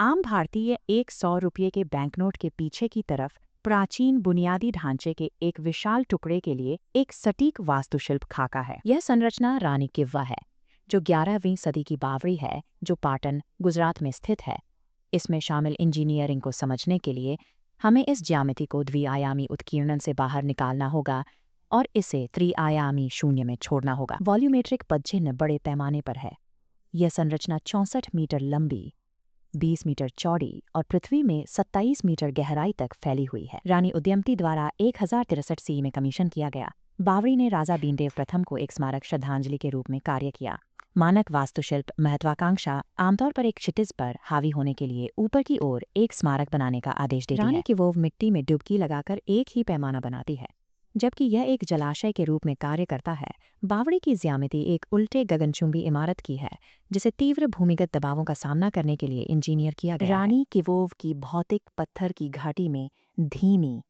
आम भारतीय 100 रुपये के बैंकनोट के पीछे की तरफ प्राचीन बुनियादी ढांचे के एक विशाल टुकड़े के लिए एक सटीक वास्तुशिल्प खाका है। यह संरचना रानी किव्वा है, जो 11वीं सदी की बावड़ी है, जो पाटन, गुजरात में स्थित है। इसमें शामिल इंजीनियरिंग को समझने के लिए हमें इस ज्यामिति को द्विआयामी उत्कीर्णन से बाहर निकालना होगा और इसे त्रिआयामी शून्य में छोड़ना होगा। वॉल्यूमेट्रिक पदचिह्न बड़े पैमाने पर है। यह संरचना 64 मीटर लंबी, 20 मीटर चौड़ी और पृथ्वी में 27 मीटर गहराई तक फैली हुई है। रानी उदयमती द्वारा 1063 सी में कमीशन किया गया। बावड़ी ने राजा भीमदेव प्रथम को एक स्मारक श्रद्धांजलि के रूप में कार्य किया। मानक वास्तुशिल्प महत्वाकांक्षा आमतौर पर एक क्षितिज पर हावी होने के लिए ऊपर की ओर एक स्मारक बनाने का आदेश देती है। रानी की वो मिट्टी में डुबकी लगाकर एक ही पैमाना बनाती है, जबकि यह एक जलाशय के रूप में कार्य करता है। बावड़ी की ज्यामिति एक उल्टे गगनचुंबी इमारत की है, जिसे तीव्र भूमिगत दबावों का सामना करने के लिए इंजीनियर किया गया है। रानी किवोव की भौतिक पत्थर की घाटी में धीमी,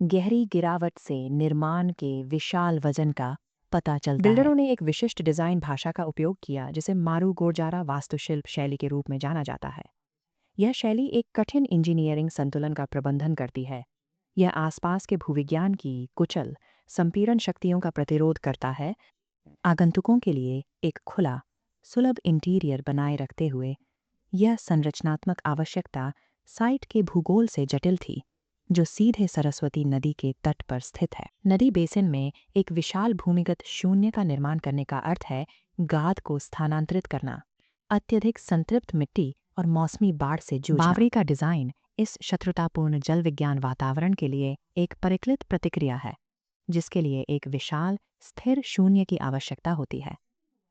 गहरी गिरावट से निर्माण के विशाल वजन का पता चलता है। बिल्डरों ने एक विशिष्ट डिजाइन भाषा का उपयोग किया, जिसे मारू गोरजारा वास्तुशिल्प शैली के रूप में जाना जाता है। यह शैली एक कठिन इंजीनियरिंग संतुलन का प्रबंधन करती है। यह आसपास के भूविज्ञान की कुचल संपीड़न शक्तियों का प्रतिरोध करता है, आगंतुकों के लिए एक खुला, सुलभ इंटीरियर बनाए रखते हुए। यह संरचनात्मक आवश्यकता साइट के भूगोल से जटिल थी, जो सीधे सरस्वती नदी के तट पर स्थित है। नदी बेसिन में एक विशाल भूमिगत शून्य का निर्माण करने का अर्थ है गाद को स्थानांतरित करना, अत्यधिक संतृप्त मिट्टी और मौसमी बाढ़ से जूझना। बावड़ी का डिजाइन इस शत्रुतापूर्ण जल विज्ञान वातावरण के लिए एक परिकलित प्रतिक्रिया है, जिसके लिए एक विशाल स्थिर शून्य की आवश्यकता होती है।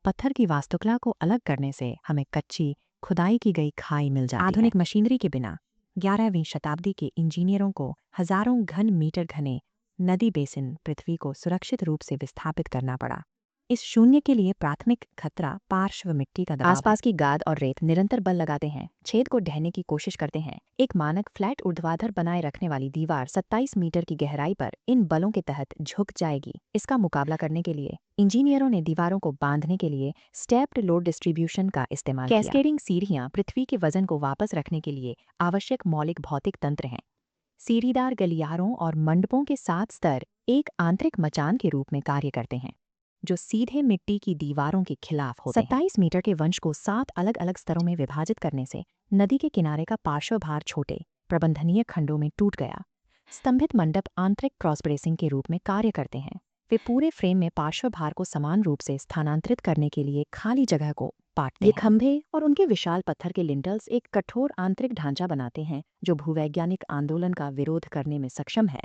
पत्थर की वास्तुकला को अलग करने से हमें कच्ची खुदाई की गई खाई मिल जाती है। आधुनिक मशीनरी के बिना 11वीं शताब्दी के इंजीनियरों को हजारों घन मीटर घने नदी बेसिन पृथ्वी को सुरक्षित रूप से विस्थापित करना पड़ा। इस शून्य के लिए प्राथमिक खतरा पार्श्व मिट्टी का दबाव आसपास की गाद और रेत निरंतर बल लगाते हैं, छेद को ढहने की कोशिश करते हैं। एक मानक फ्लैट ऊर्ध्वाधर बनाए रखने वाली दीवार 27 मीटर की गहराई पर इन बलों के तहत झुक जाएगी। इसका मुकाबला करने के लिए इंजीनियरों ने दीवारों को बांधने के लिए स्टेप्ड लोड डिस्ट्रीब्यूशन का इस्तेमाल किया। कैस्केडिंग सीढ़ियां पृथ्वी के वजन को वापस रखने के लिए आवश्यक मौलिक भौतिक तंत्र हैं। सीढ़ीदार गलियारों और मंडपों के 7 स्तर एक आंतरिक मचान के रूप में कार्य करते हैं, जो सीधे मिट्टी की दीवारों के खिलाफ होते हैं। 27 मीटर के वंश को 7 अलग अलग स्तरों में विभाजित करने से नदी के किनारे का पार्श्व भार छोटे, प्रबंधनीय खंडों में टूट गया। स्तंभित मंडप आंतरिक क्रॉस ब्रेसिंग के रूप में कार्य करते हैं। वे पूरे फ्रेम में पार्श्व भार को समान रूप से स्थानांतरित करने के लिए खाली जगह को पाटते हैं। ये खंभे और उनके विशाल पत्थर के लिंटल्स एक कठोर आंतरिक ढांचा बनाते हैं, जो भूवैज्ञानिक आंदोलन का विरोध करने में सक्षम है।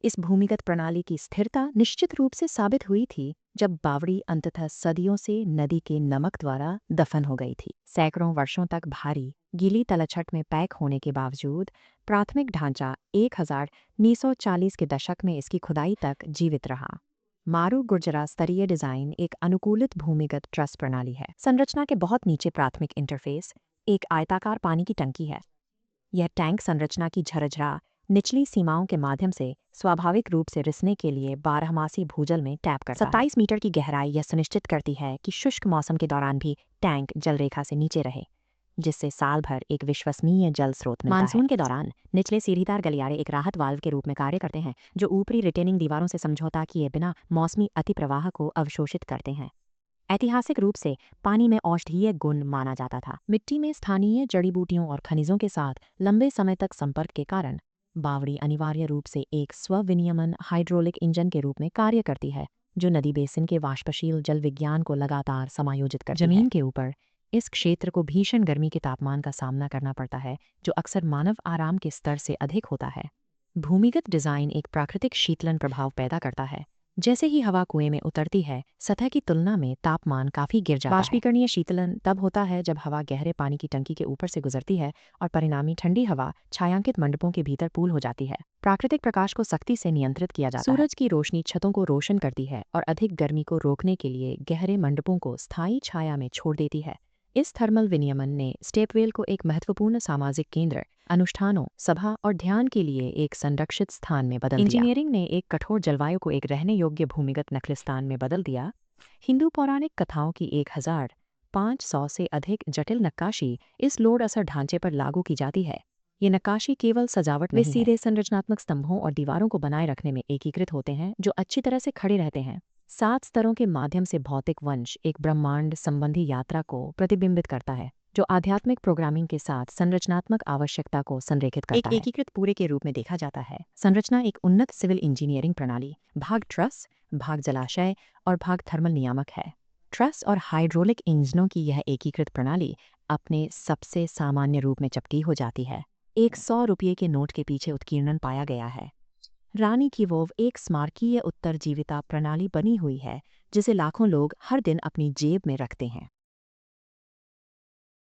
इस भूमिगत प्रणाली की स्थिरता निश्चित रूप से साबित हुई थी जब बावड़ी अंततः सदियों से नदी के नमक द्वारा दफन हो गई थी। सैकड़ों वर्षों तक भारी गीली तलछट में पैक होने के बावजूद प्राथमिक ढांचा 1940 के दशक में इसकी खुदाई तक जीवित रहा। मारू गुर्जरा स्तरीय डिजाइन एक अनुकूलित भूमिगत ट्रस प्रणाली है। संरचना के बहुत नीचे प्राथमिक इंटरफेस एक आयताकार पानी की टंकी है। यह टैंक संरचना की झरझरा निचली सीमाओं के माध्यम से स्वाभाविक रूप से रिसने के लिए 12मासी भूजल में टैप करता है। 27 मीटर की गहराई यह सुनिश्चित करती है कि शुष्क मौसम के दौरान भी टैंक जलरेखा से नीचे रहे, जिससे साल भर एक विश्वसनीय जल स्रोत मिलता है। मानसून के दौरान निचले सीढ़ीदार गलियारे एक राहत वाल्व के रूप में कार्य करते हैं, जो ऊपरी रिटेनिंग दीवारों से समझौता किए बिना मौसमी अतिप्रवाह को अवशोषित करते हैं। ऐतिहासिक रूप से पानी में औषधीय गुण माना जाता था। मिट्टी में स्थानीय जड़ी बूटियों और खनिजों के साथ लंबे समय तक संपर्क के कारण बावड़ी अनिवार्य रूप से एक स्व-विनियमन हाइड्रोलिक इंजन के रूप में कार्य करती है, जो नदी बेसिन के वाष्पशील जल विज्ञान को लगातार समायोजित करती है। जमीन के ऊपर इस क्षेत्र को भीषण गर्मी के तापमान का सामना करना पड़ता है, जो अक्सर मानव आराम के स्तर से अधिक होता है। भूमिगत डिजाइन एक प्राकृतिक शीतलन प्रभाव पैदा करता है। जैसे ही हवा कुएं में उतरती है, सतह की तुलना में तापमान काफी गिर जाता है। बाष्पीकरणीय शीतलन तब होता है जब हवा गहरे पानी की टंकी के ऊपर से गुजरती है और परिणामी ठंडी हवा छायांकित मंडपों के भीतर पूल हो जाती है। प्राकृतिक प्रकाश को सख्ती से नियंत्रित किया जाता है। सूरज की रोशनी छतों को रोशन करती है और अधिक गर्मी को रोकने के लिए गहरे मंडपों को स्थायी छाया में छोड़ देती है। इस थर्मल विनियमन ने स्टेपवेल को एक महत्वपूर्ण सामाजिक केंद्र, अनुष्ठानों, सभा और ध्यान के लिए एक संरक्षित स्थान में बदल दिया। इंजीनियरिंग ने एक कठोर जलवायु को एक रहने योग्य भूमिगत नखलिस्तान में बदल दिया। हिंदू पौराणिक कथाओं की 1000 500 से अधिक जटिल नक्काशी इस लोड असर ढांचे पर लागू की जाती है। ये नक्काशी केवल सजावट नहीं है, वे सीधे संरचनात्मक स्तंभों और दीवारों को बनाए रखने में एकीकृत होते हैं जो अच्छी तरह से खड़े रहते हैं। 7 स्तरों के माध्यम से भौतिक वंश एक ब्रह्मांड संबंधी यात्रा को प्रतिबिंबित करता है जो आध्यात्मिक प्रोग्रामिंग के साथ संरचनात्मक आवश्यकता को संरेखित करता है। एक एकीकृत पूरे के रूप में देखा जाता है। संरचना एक उन्नत सिविल इंजीनियरिंग प्रणाली, भाग ट्रस, भाग जलाशय और भाग थर्मल नियामक है। ट्रस और हाइड्रोलिक इंजनों की यह एकीकृत प्रणाली अपने सबसे सामान्य रूप में चपटी हो जाती है। एक 100 रुपये के नोट के पीछे उत्कीर्णन पाया गया है। रानी की वोव एक स्मारकीय उत्तरजीविता प्रणाली बनी हुई है जिसे लाखों लोग हर दिन अपनी जेब में रखते हैं।